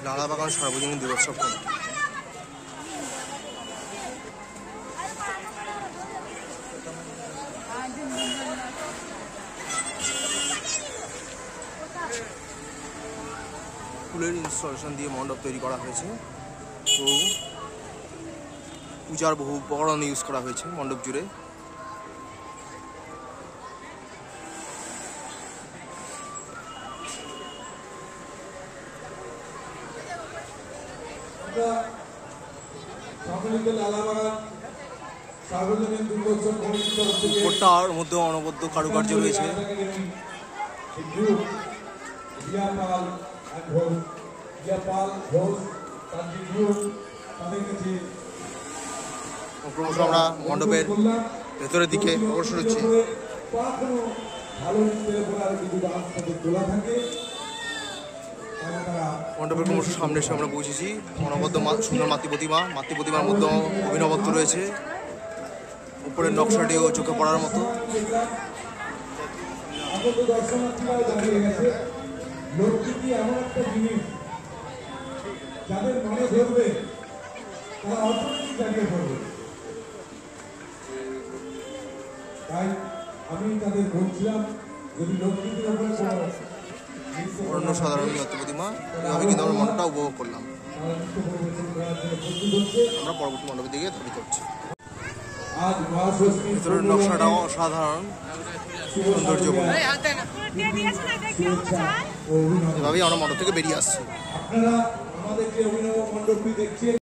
লালাবাগান সার্বজনীন দুর্গোৎসব কমিটি। ফুলের ইনস্টলেশন দিয়ে মণ্ডপ তৈরি করা হয়েছে। তো পূজার বহু উপকরণ ইউজ করা হয়েছে মণ্ডপ জুড়ে। উপরটার মধ্যে অনবদ্য কারুকার্য রয়েছে। ক্রমশ আমরা মণ্ডপের ভেতরের দিকে অগ্রসর হচ্ছি। মণ্ডপের ক্রমশ সামনে এসে আমরা পৌঁছেছি। অনবদ্য সুন্দর মাতৃপ্রতিমার মধ্যে অভিনবত্ব রয়েছে। উপরের নকশাটিও চোখে পড়ার মতো। যাদের মনে ধরবে তারা অটোমেটিক দাঁড়িয়ে পড়বে। তাই আমি তাদের বলছিলাম যদি লক্ষ্মীদের উপরে অন্য সাধারণ প্রতিমা এভাবে কিন্তু আমরা মণ্ডপটা উপভোগ করলাম। আমরা পরবর্তী মণ্ডপের দিকে ধাবিত হচ্ছি। ভেতরের নকশাটাও অসাধারণ সৌন্দর্যপূর্ণ। এভাবেই আমরা মণ্ডপ থেকে বেরিয়ে আসছি। আপনারা আমাদের যে অভিনব মণ্ডপটি দেখছেন